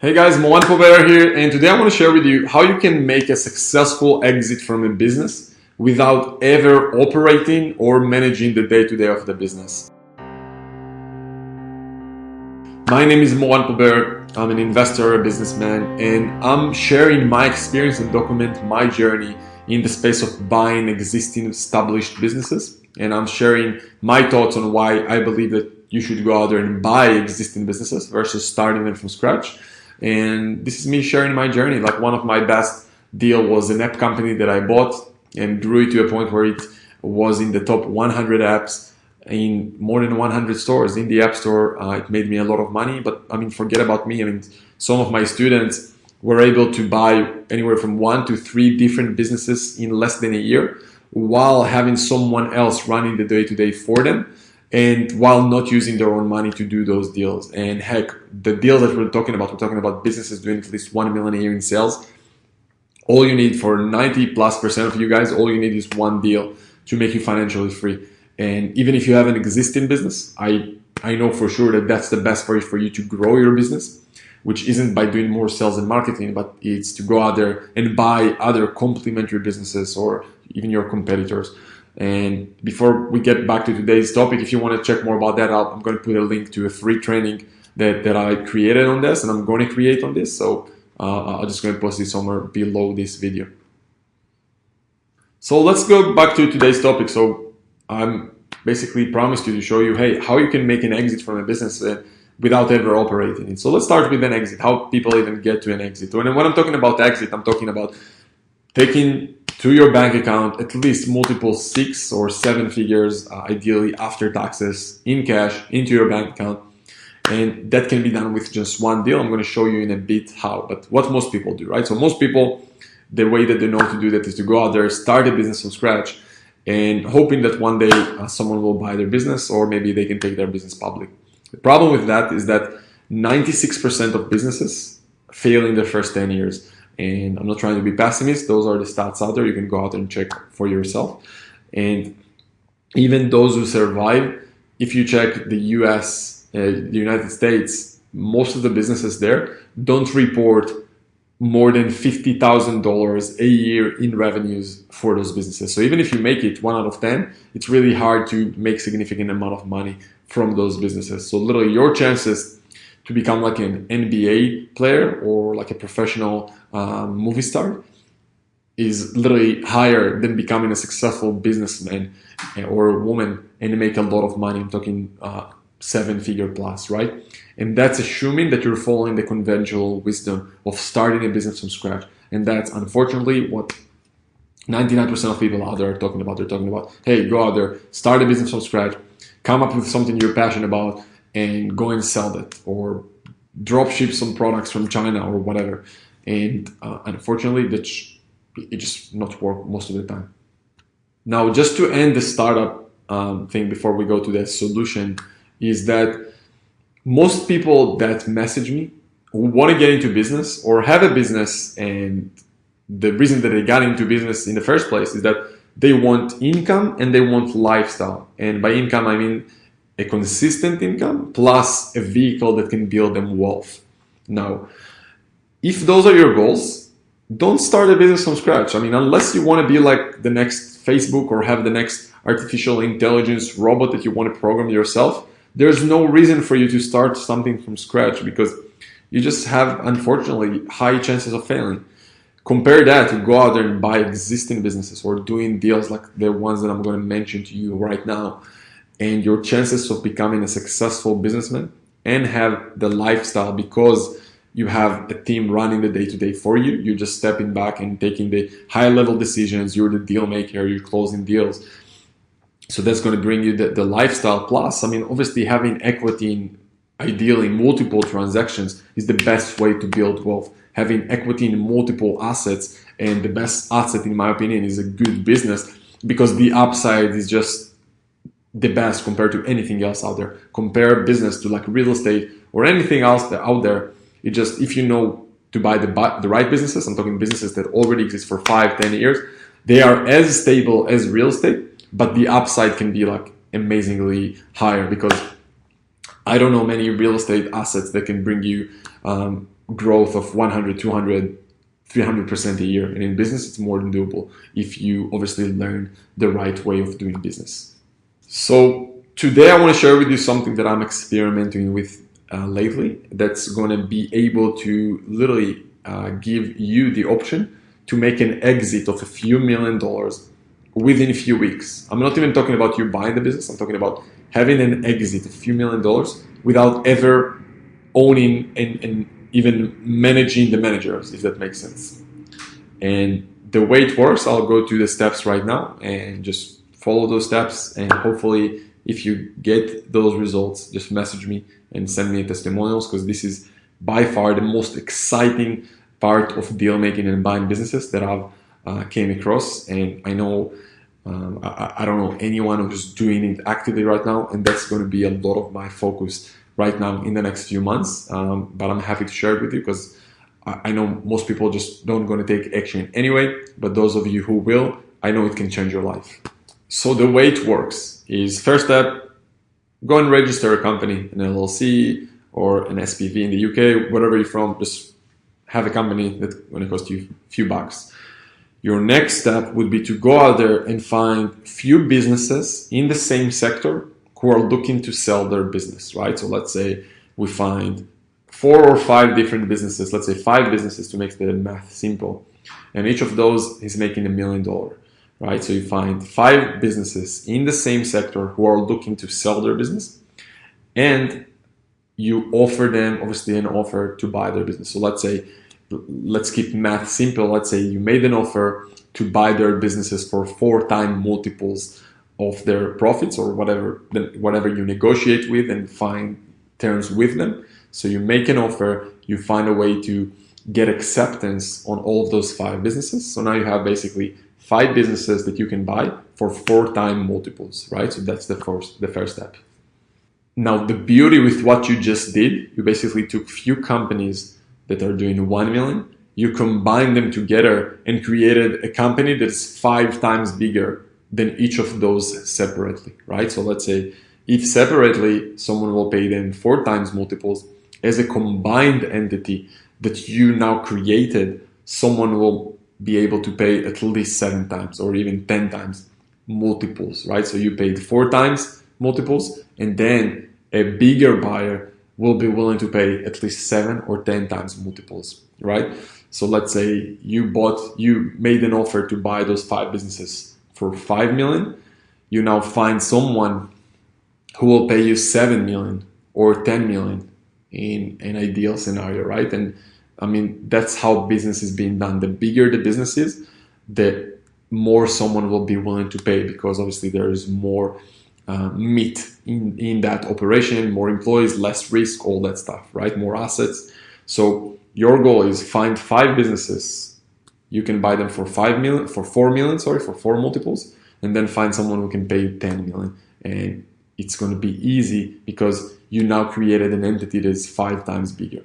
Hey guys, Moran Pober here, and today I want to share with you how you can make a successful exit from a business without ever operating or managing the day-to-day of the business. My name is Moran Pober. I'm an investor, a businessman, and I'm sharing my experience and document my journey in the space of buying existing established businesses. And I'm sharing my thoughts on why I believe that you should go out there and buy existing businesses versus starting them from scratch. And this is me sharing my journey. Like, one of my best deal was an app company that I bought and grew it to a point where it was in the top 100 apps in more than 100 stores in the App Store. It made me a lot of money, but I mean, forget about me. I mean, some of my students were able to buy anywhere from 1 to 3 different businesses in less than a year while having someone else running the day-to-day for them, and while not using their own money to do those deals. And heck, the deals that we're talking about businesses doing at least 1 million a year in sales. All you need for 90+% of you guys, all you need is one deal to make you financially free. And even if you have an existing business, I know for sure that that's the best way for you to grow your business, which isn't by doing more sales and marketing, but it's to go out there and buy other complementary businesses or even your competitors. And before we get back to today's topic, if you want to check more about that, I'm going to put a link to a free training that I created on this, and I'm going to create on this. So I'm just going to post it somewhere below this video. So let's go back to today's topic. So I'm basically promised you to show you, hey, how you can make an exit from a business without ever operating it. So let's start with an exit, how people even get to an exit. And when I'm talking about exit, I'm talking about taking to your bank account at least multiple 6 or 7 figures, ideally after taxes, in cash, into your bank account. And that can be done with just one deal. I'm going to show you in a bit how, but what most people do, right? So most people, the way that they know to do that is to go out there, start a business from scratch, and hoping that one day someone will buy their business, or maybe they can take their business public. The problem with that is that 96% of businesses fail in their first 10 years. And I'm not trying to be pessimist. Those are the stats out there. You can go out and check for yourself. And even those who survive, if you check the US, the United States, most of the businesses there don't report more than $50,000 a year in revenues for those businesses. So even if you make it 1 out of 10, it's really hard to make significant amount of money from those businesses. So literally your chances to become like an NBA player or like a professional movie star is literally higher than becoming a successful businessman or woman and make a lot of money. I'm talking 7-figure plus, right? And that's assuming that you're following the conventional wisdom of starting a business from scratch. And that's unfortunately what 99% of people out there are talking about. They're talking about, hey, go out there, start a business from scratch, come up with something you're passionate about, and go and sell that, or drop ship some products from China or whatever. And unfortunately, it just not work most of the time. Now, just to end the startup thing before we go to the solution, is that most people that message me who want to get into business or have a business, and the reason that they got into business in the first place is that they want income and they want lifestyle. And by income, I mean a consistent income plus a vehicle that can build them wealth. Now, if those are your goals, don't start a business from scratch. I mean, unless you want to be like the next Facebook or have the next artificial intelligence robot that you want to program yourself, there's no reason for you to start something from scratch, because you just have, unfortunately, high chances of failing. Compare that to go out there and buy existing businesses or doing deals like the ones that I'm going to mention to you right now. And your chances of becoming a successful businessman and have the lifestyle, because you have a team running the day-to-day for you. You're just stepping back and taking the high-level decisions. You're the deal maker. You're closing deals. So that's going to bring you the lifestyle plus. I mean, obviously having equity in ideally multiple transactions is the best way to build wealth. Having equity in multiple assets, and the best asset in my opinion is a good business, because the upside is just the best compared to anything else out there. Compare business to like real estate or anything else that out there. It just, if you know to buy the right businesses, I'm talking businesses that already exist for 5-10 years, they are as stable as real estate, but the upside can be like amazingly higher, because I don't know many real estate assets that can bring you growth of 100, 200, 300% a year. And in business, it's more than doable if you obviously learn the right way of doing business. So today I want to share with you something that I'm experimenting with lately that's going to be able to literally give you the option to make an exit of a few $1,000,000 within a few weeks. I'm not even talking about you buying the business. I'm talking about having an exit of a few $1,000,000 without ever owning and even managing the managers, if that makes sense. And the way it works, I'll go through the steps right now and just follow those steps. And hopefully, if you get those results, just message me and send me testimonials, because this is by far the most exciting part of deal making and buying businesses that I've came across. And I know I don't know anyone who's doing it actively right now, and that's going to be a lot of my focus right now in the next few months. But I'm happy to share it with you because I know most people just don't going to take action anyway. But those of you who will, I know it can change your life. So the way it works is, first step, go and register a company, an LLC or an SPV in the UK, wherever you're from. Just have a company that's going to cost you a few bucks. Your next step would be to go out there and find few businesses in the same sector who are looking to sell their business, right? So let's say we find 4 or 5 different businesses, let's say 5 businesses to make the math simple. And each of those is making $1 million, right? So you find 5 businesses in the same sector who are looking to sell their business, and you offer them obviously an offer to buy their business. So let's keep math simple. Let's say you made an offer to buy their businesses for 4x multiples of their profits, or whatever you negotiate with and find terms with them. So you make an offer, you find a way to get acceptance on all of those 5 businesses. So now you have basically 5 businesses that you can buy for 4x multiples, right? So that's the first step. Now the beauty with what you just did, you basically took few companies that are doing 1 million, you combined them together and created a company that's 5 times bigger than each of those separately, right? So let's say if separately someone will pay them 4x multiples, as a combined entity that you now created, someone will be able to pay at least 7x or even 10x multiples, right? So you paid 4x multiples, and then a bigger buyer will be willing to pay at least 7 or 10x multiples, right? So let's say you made an offer to buy those 5 businesses for 5 million. You now find someone who will pay you 7 million or 10 million in an ideal scenario, right? And I mean, that's how business is being done. The bigger the business is, the more someone will be willing to pay, because obviously there is more meat in that operation, more employees, less risk, all that stuff, right? More assets. So your goal is find 5 businesses. You can buy them for 4 million, for 4 multiples, and then find someone who can pay you 10 million. And it's going to be easy because you now created an entity that is 5 times bigger.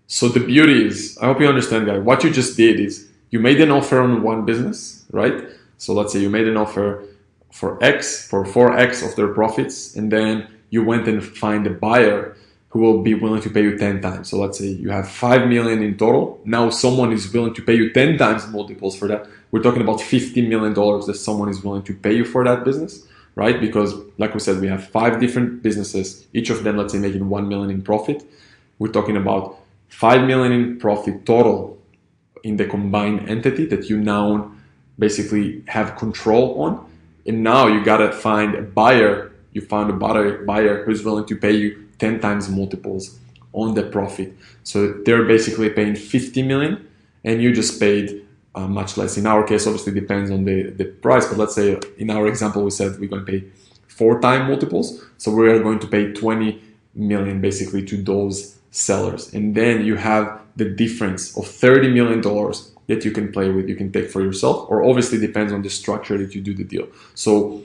So the beauty is, I hope you understand, guys, what you just did is you made an offer on one business, right? So let's say you made an offer for X, for 4X of their profits, and then you went and find a buyer who will be willing to pay you 10 times. So let's say you have 5 million in total. Now someone is willing to pay you 10 times multiples for that. We're talking about $50 million that someone is willing to pay you for that business, right? Because like we said, we have 5 different businesses, each of them, let's say, making 1 million in profit. We're talking about 5 million in profit total in the combined entity that you now basically have control on. And now you gotta find a buyer. You found a buyer who's willing to pay you 10 times multiples on the profit. So they're basically paying 50 million, and you just paid much less. In our case, obviously depends on the price, but let's say in our example, we said we're going to pay 4x multiples. So we are going to pay 20 million basically to those sellers. And then you have the difference of $30 million that you can play with, you can take for yourself, or obviously depends on the structure that you do the deal. So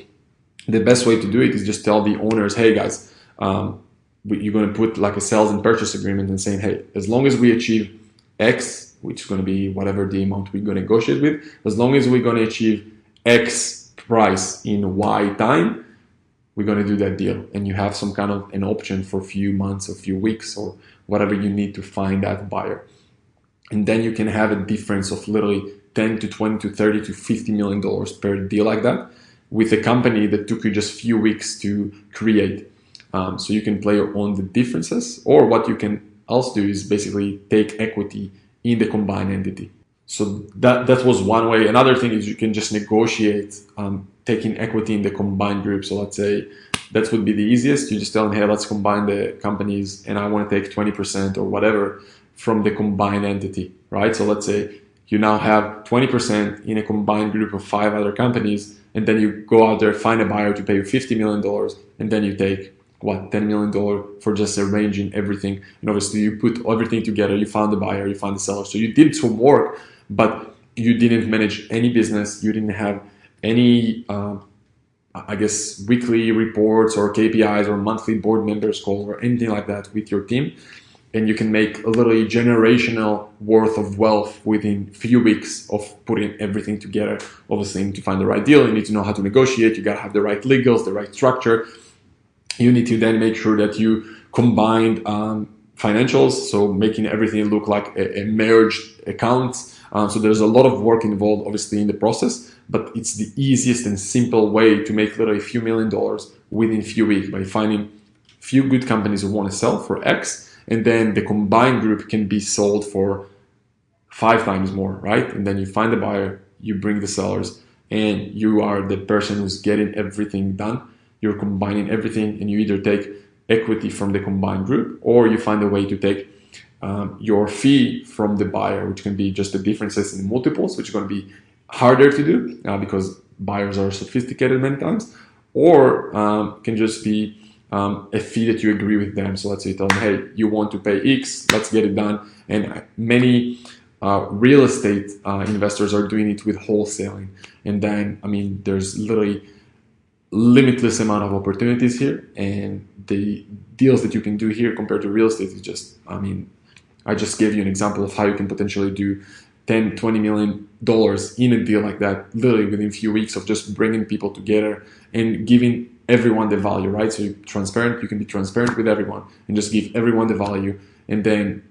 the best way to do it is just tell the owners, hey guys, you're going to put like a sales and purchase agreement and saying, hey, as long as we achieve X, which is going to be whatever the amount we're going to negotiate with, as long as we're going to achieve X price in Y time, we're going to do that deal. And you have some kind of an option for a few months or few weeks or whatever you need to find that buyer. And then you can have a difference of literally 10 to 20 to 30 to $50 million per deal like that with a company that took you just a few weeks to create. So you can play on the differences, or what you can also do is basically take equity in the combined entity. So that was one way. Another thing is you can just negotiate taking equity in the combined group. So let's say that would be the easiest. You just tell them, hey, let's combine the companies and I want to take 20% or whatever from the combined entity, right? So let's say you now have 20% in a combined group of 5 other companies, and then you go out there, find a buyer to pay you $50 million, and then you take $10 million for just arranging everything. And obviously you put everything together, you found the buyer, you found the seller. So you did some work, but you didn't manage any business. You didn't have any, weekly reports or KPIs or monthly board members call or anything like that with your team. And you can make a literally generational worth of wealth within few weeks of putting everything together. Obviously, you need to find the right deal. You need to know how to negotiate. You got to have the right legals, the right structure. You need to then make sure that you combine financials, so making everything look like a merged account. So there's a lot of work involved, obviously, in the process, but it's the easiest and simple way to make literally a few $1 million within a few weeks by finding few good companies who want to sell for X, and then the combined group can be sold for 5 times more, right? And then you find the buyer, you bring the sellers, and you are the person who's getting everything done. You're combining everything, and you either take equity from the combined group, or you find a way to take your fee from the buyer, which can be just the differences in multiples, which is going to be harder to do because buyers are sophisticated many times, or can just be a fee that you agree with them. So let's say you tell them, hey, you want to pay X, let's get it done. And many real estate investors are doing it with wholesaling. And then, there's literally limitless amount of opportunities here, and the deals that you can do here compared to real estate is just, I just gave you an example of how you can potentially do $10-20 million in a deal like that, literally within a few weeks of just bringing people together and giving everyone the value, right? So you're transparent, you can be transparent with everyone and just give everyone the value, and then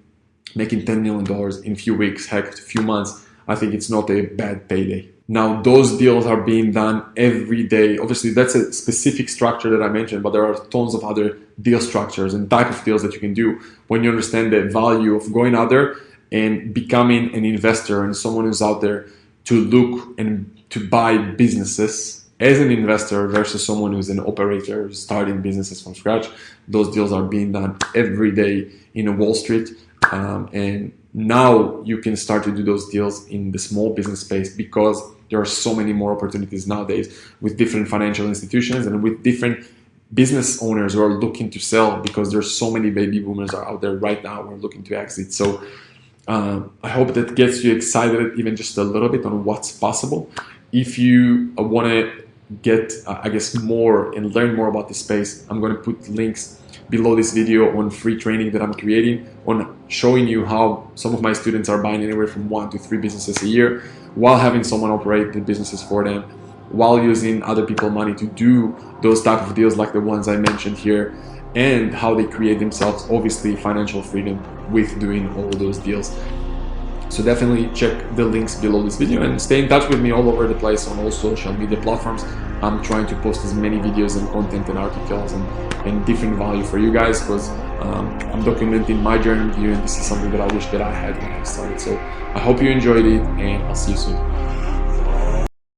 making $10 million in a few weeks, heck, a few months. I think it's not a bad payday. Now, those deals are being done every day. Obviously, that's a specific structure that I mentioned, but there are tons of other deal structures and type of deals that you can do when you understand the value of going out there and becoming an investor and someone who's out there to look and to buy businesses as an investor versus someone who's an operator starting businesses from scratch. Those deals are being done every day in Wall Street. And now you can start to do those deals in the small business space because there are so many more opportunities nowadays with different financial institutions and with different business owners who are looking to sell, because there's so many baby boomers are out there right now who are looking to exit. So I hope that gets you excited even just a little bit on what's possible. If you want to get, more and learn more about the space, I'm going to put links below this video on free training that I'm creating on showing you how some of my students are buying anywhere from 1 to 3 businesses a year while having someone operate the businesses for them, while using other people's money to do those type of deals like the ones I mentioned here, and how they create themselves, obviously, financial freedom with doing all those deals. So definitely check the links below this video and stay in touch with me all over the place on all social media platforms. I'm trying to post as many videos and content and articles and different value for you guys, because I'm documenting my journey with you, and this is something that I wish that I had when I started. So I hope you enjoyed it, and I'll see you soon.